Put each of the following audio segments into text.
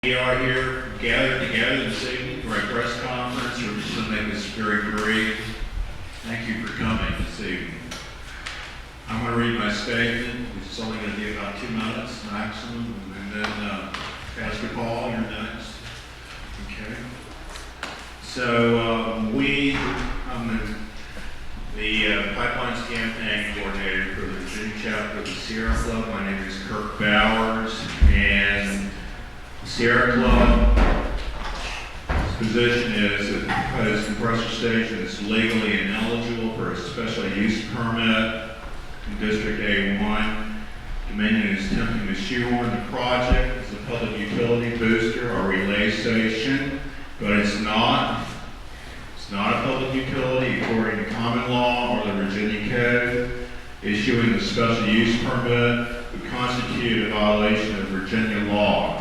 We are here gathered together this evening for a press conference. We're just going to make this very brief. Thank you for coming this evening. I'm going to read my statement, which is only going to be about 2 minutes maximum, and then Pastor Paul, you're next. Okay. So I'm the Pipelines Campaign Coordinator for the Virginia chapter of the Sierra Club. My name is Kirk Bowers, and Sierra Club's position is that the proposed compressor station is legally ineligible for a special use permit in District A1. Dominion is attempting to shoehorn the project as a public utility booster or relay station, but it's not. It's not a public utility according to common law or the Virginia Code. Issuing the special use permit would constitute a violation of Virginia law.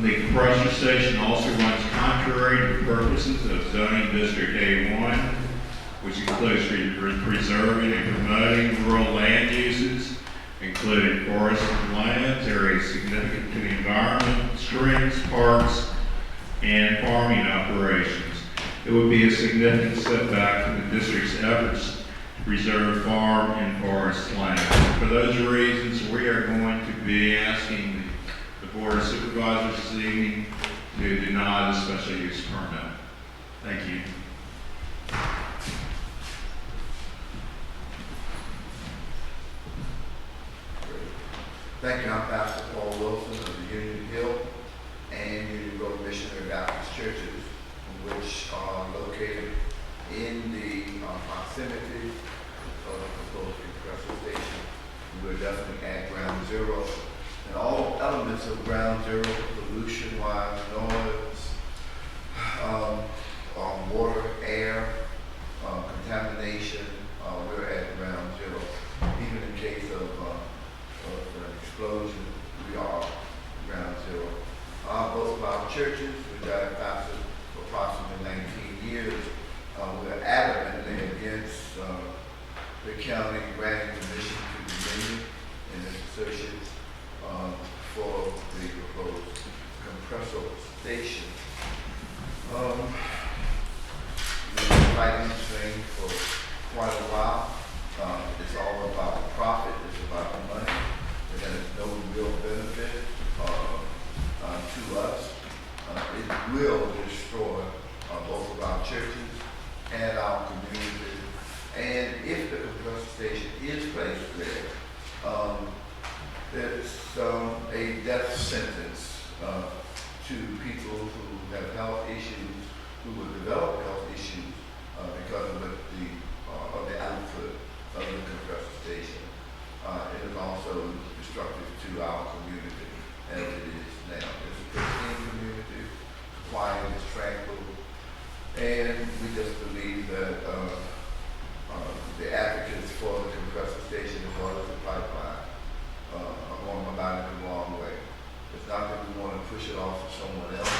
The compressor station also runs contrary to the purposes of zoning District A1, which includes preserving and promoting rural land uses, including forested lands, areas significant to the environment, streams, parks, and farming operations. It would be a significant setback from the district's efforts to preserve farm and forest land. For those reasons, we are going to be asking the Board of Supervisors this evening to deny the special use permit. Thank you. Thank you. I'm Pastor Paul Wilson of the Union Hill and Union Road Missionary Baptist Churches, which are located in the proximity of the proposed compressor station. We're definitely at ground zero. And all elements of ground zero, pollution-wise, noise, water, air, contamination, we're at ground zero. Even in case of an explosion, we are ground zero. Both of our churches, we got it pastor for approximately 19 years. We're adamantly against the county granting permission to Dominion and its associates for the proposed compressor station. We've been fighting this thing for quite a while. It's all about profit, it's about money, and there's no real benefit to us. It will destroy both of our churches and our community. And if the compressor station is placed there, there's a death sentence to people who have health issues, who will develop health issues because of the output of the compressor station. It is also destructive to our community as it is now. It's a pristine community, quiet, it's tranquil, and we just believe that the advocates for the compressor station as well as the pipeline are going about it the wrong way. It's not that we want to push it off to someone else,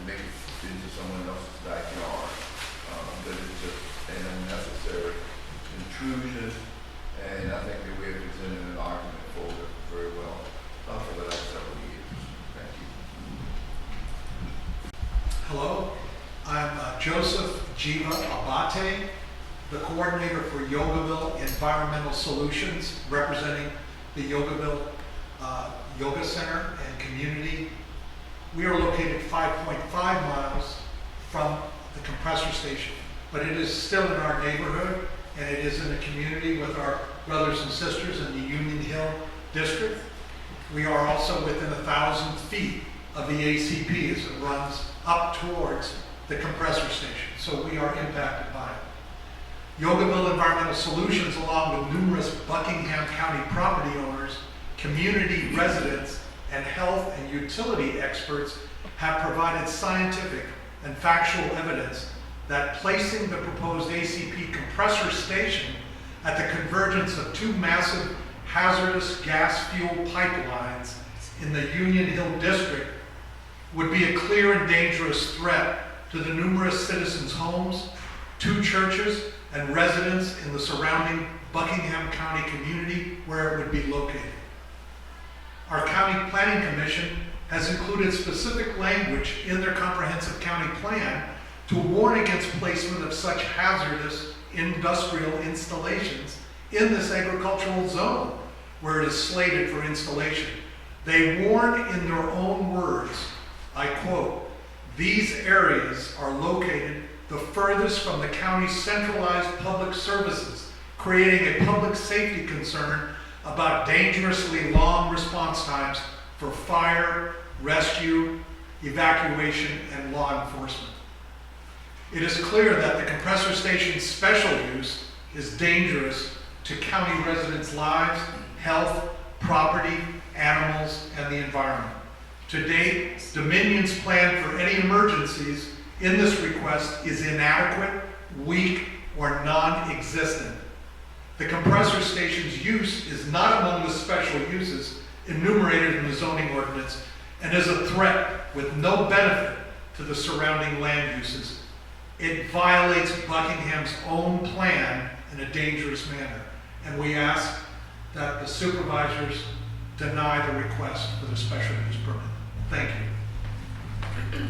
make it into someone else's backyard, but it's just an unnecessary intrusion, and I think that we have presented an argument for it very well for the last several years. Thank you. Hello, I'm Joseph Jiva Abate, the coordinator for Yogaville Environmental Solutions, representing the Yogaville Yoga Center and community. We are located 5.5 miles from the compressor station, but it is still in our neighborhood, and it is in the community with our brothers and sisters in the Union Hill district. We are also within 1,000 feet of the ACP as it runs up towards the compressor station, so we are impacted by it. Yogaville Environmental Solutions, along with numerous Buckingham County property owners, community residents, and health and utility experts, have provided scientific and factual evidence that placing the proposed ACP compressor station at the convergence of two massive hazardous gas fuel pipelines in the Union Hill district would be a clear and dangerous threat to the numerous citizens' homes, two churches, and residents in the surrounding Buckingham County community where it would be located. Our county County Planning Commission has included specific language in their comprehensive county plan to warn against placement of such hazardous industrial installations in this agricultural zone where it is slated for installation. They warn in their own words, I quote, "These areas are located the furthest from the county's centralized public services, creating a public safety concern about dangerously long response times for fire, rescue, evacuation, and law enforcement." It is clear that the compressor station's special use is dangerous to county residents' lives, health, property, animals, and the environment. To date, Dominion's plan for any emergencies in this request is inadequate, weak, or non-existent. The compressor station's use is not among the special uses enumerated in the zoning ordinance and is a threat with no benefit to the surrounding land uses. It violates Buckingham's own plan in a dangerous manner, and we ask that the supervisors deny the request for the special use permit. Thank you.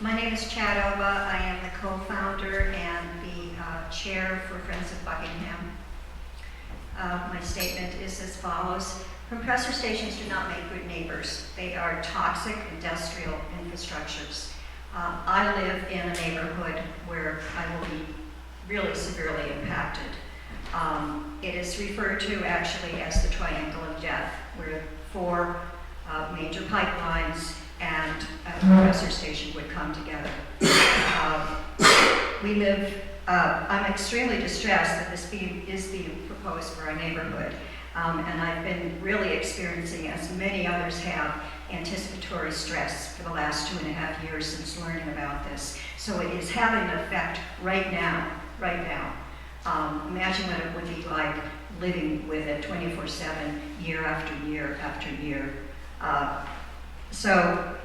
My name is Chad Oba. I am the co-founder and the chair for Friends of Buckingham. My statement is as follows. Compressor stations do not make good neighbors. They are toxic industrial infrastructures. I live in a neighborhood where I will be really severely impacted. It is referred to actually as the triangle of death, where 4 major pipelines and a compressor station would come together. I'm extremely distressed that this is being proposed for our neighborhood. And I've been really experiencing, as many others have, anticipatory stress for the last 2.5 years since learning about this. So it is having an effect right now. Imagine what it would be like living with it 24/7, year after year after year. So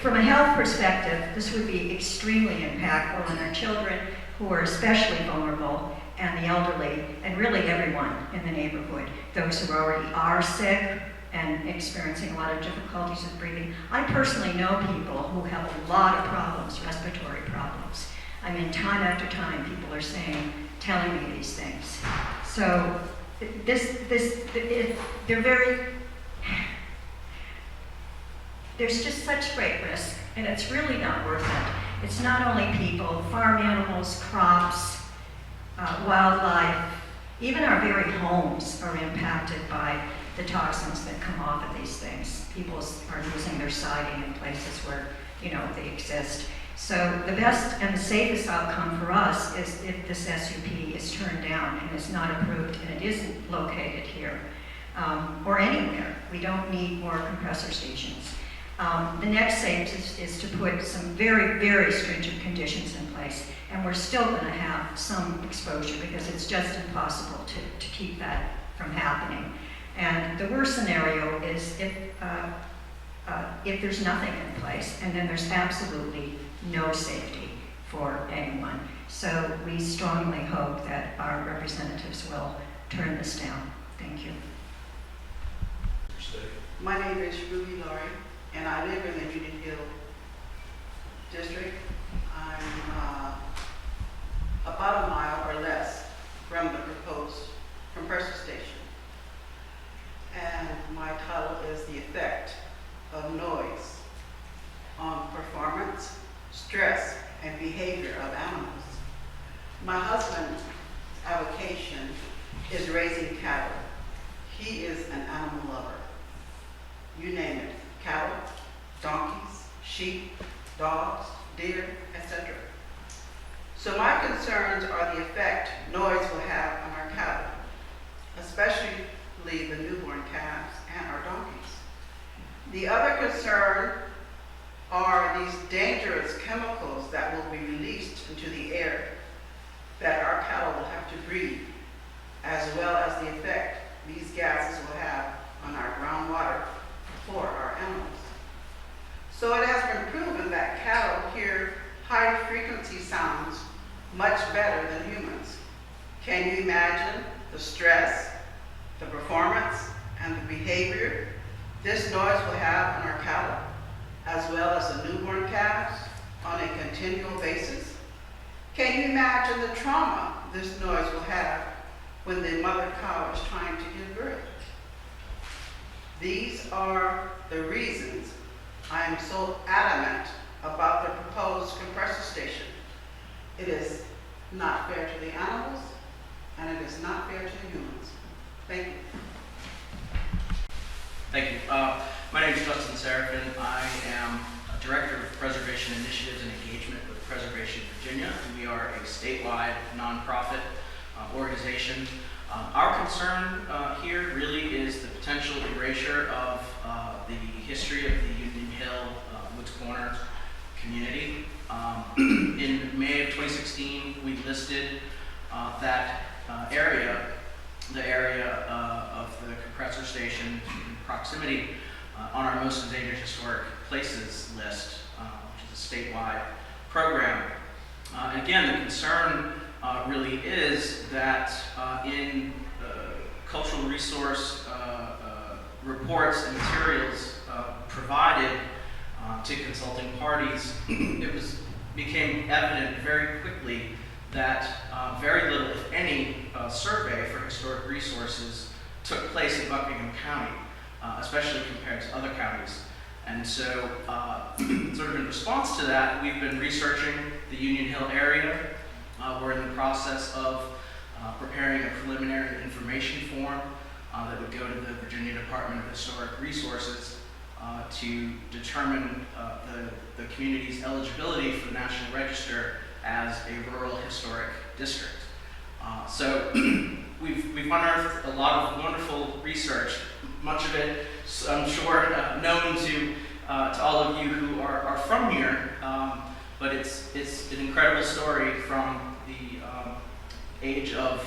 from a health perspective, this would be extremely impactful on our children, who are especially vulnerable, and the elderly, and really everyone in the neighborhood, those who already are sick and experiencing a lot of difficulties with breathing. I personally know people who have a lot of problems, respiratory problems. I mean, time after time, people are telling me these things. So there's just such great risk, and it's really not worth it. It's not only people, farm animals, crops, wildlife, even our very homes are impacted by the toxins that come off of these things. People are losing their siding in places where, they exist. So the best and the safest outcome for us is if this SUP is turned down and is not approved and it isn't located here or anywhere. We don't need more compressor stations. The next stage is to put some very, very stringent conditions in place, and we're still going to have some exposure because it's just impossible to keep that from happening. And the worst scenario is if there's nothing in place, and then there's absolutely no safety for anyone. So we strongly hope that our representatives will turn this down. Thank you. My name is Ruby Laurie, and I live in the Union Hill district. I'm about a mile or less from the proposed compressor station. And my title is The Effect of Noise on Performance, Stress, and Behavior of Animals. My husband's avocation is raising cattle. He is an animal lover. You name it, cattle, donkeys, sheep, dogs, deer, etc. So my concerns are the effect noise will have on our cattle, especially the newborn calves and our donkeys. The other concern are these dangerous chemicals that will be released into the air that our cattle will have to breathe, as well as the effect these gases will have on our groundwater for our animals. So it has been proven that cattle hear high frequency sounds much better than humans. Can you imagine the stress, the performance, and and the behavior this noise will have on our cattle, as well as the newborn calves, on a continual basis? Can you imagine the trauma this noise will have when the mother cow is trying to give birth? These are the reasons I am so adamant about the proposed compressor station. It is not fair to the animals, and it is not fair to the humans. Thank you. Thank you. My name is Justin Serafin. I am a Director of Preservation Initiatives and Engagement with Preservation Virginia. We are a statewide nonprofit organization. Our concern here really is the potential erasure of the history of the Union Hill Woods Corner community. In May of 2016, we listed that area, the area of the compressor station in proximity on our most endangered historic places list, which is a statewide program. And again, the concern really is that in cultural resource reports and materials provided to consulting parties, it became evident very quickly that very little, if any, survey for historic resources took place in Buckingham County, especially compared to other counties. And so, sort of in response to that, we've been researching the Union Hill area. We're in the process of preparing a preliminary information form that would go to the Virginia Department of Historic Resources to determine the community's eligibility for the National Register as a rural historic district. So we've unearthed a lot of wonderful research, much of it, I'm sure, known to all of you who are from here, but it's an incredible story from the age of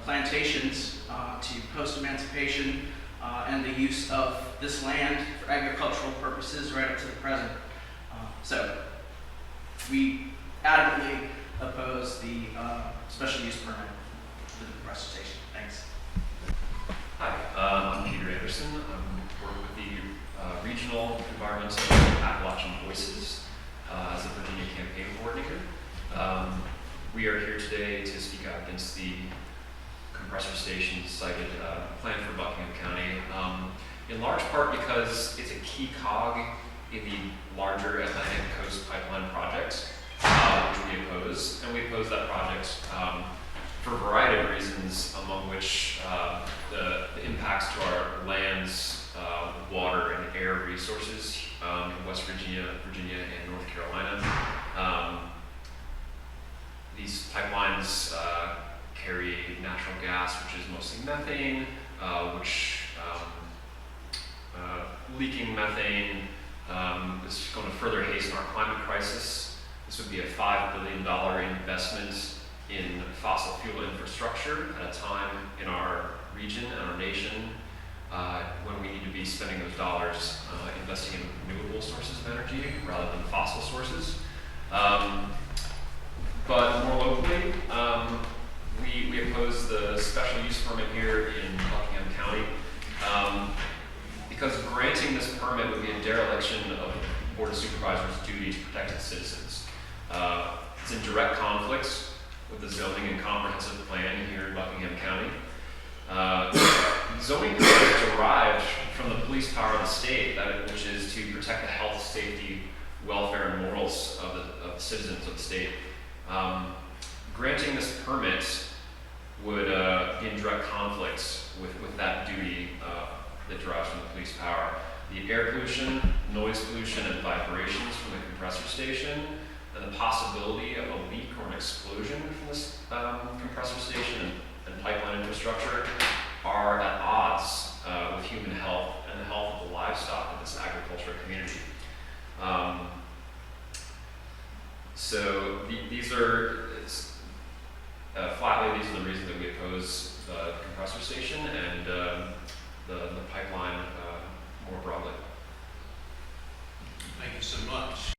plantations to post-emancipation and the use of this land for agricultural purposes right up to the present. So we adamantly oppose the special use permit for the compressor station. Thanks. Hi, I'm Peter Anderson. I'm working with the Regional Environmental Appalachian Voices as a Virginia campaign coordinator. We are here today to speak out against the compressor station cited planned for Buckingham County, in large part because it's a key cog in the larger Atlantic Coast Pipeline project, which we oppose. And we oppose that project for a variety of reasons, among which the impacts to our lands, water, and air resources in West Virginia, and North Carolina. These pipelines carry natural gas, which is mostly methane, leaking methane is going to further hasten our climate crisis. This would be a $5 billion investment in fossil fuel infrastructure at a time in our region and our nation when we need to be spending those dollars investing in renewable sources of energy rather than fossil sources. But more locally, we oppose the special use permit here in Buckingham County because granting this permit would be a dereliction of the Board of Supervisors' duty to protect its citizens. It's in direct conflict with the zoning and comprehensive plan here in Buckingham County. Zoning is derived from the police power of the state, which is to protect the health, safety, welfare, and morals of the citizens of the state. Granting this permit would be in direct conflict with that duty that derives from the police power. The air pollution, noise pollution, and vibrations from the compressor station, and the possibility of a leak or an explosion from this compressor station and pipeline infrastructure are at odds with human health and the health of the livestock of this agricultural community. So these are, flatly, these are the reasons that we oppose the compressor station and the pipeline more broadly. Thank you so much.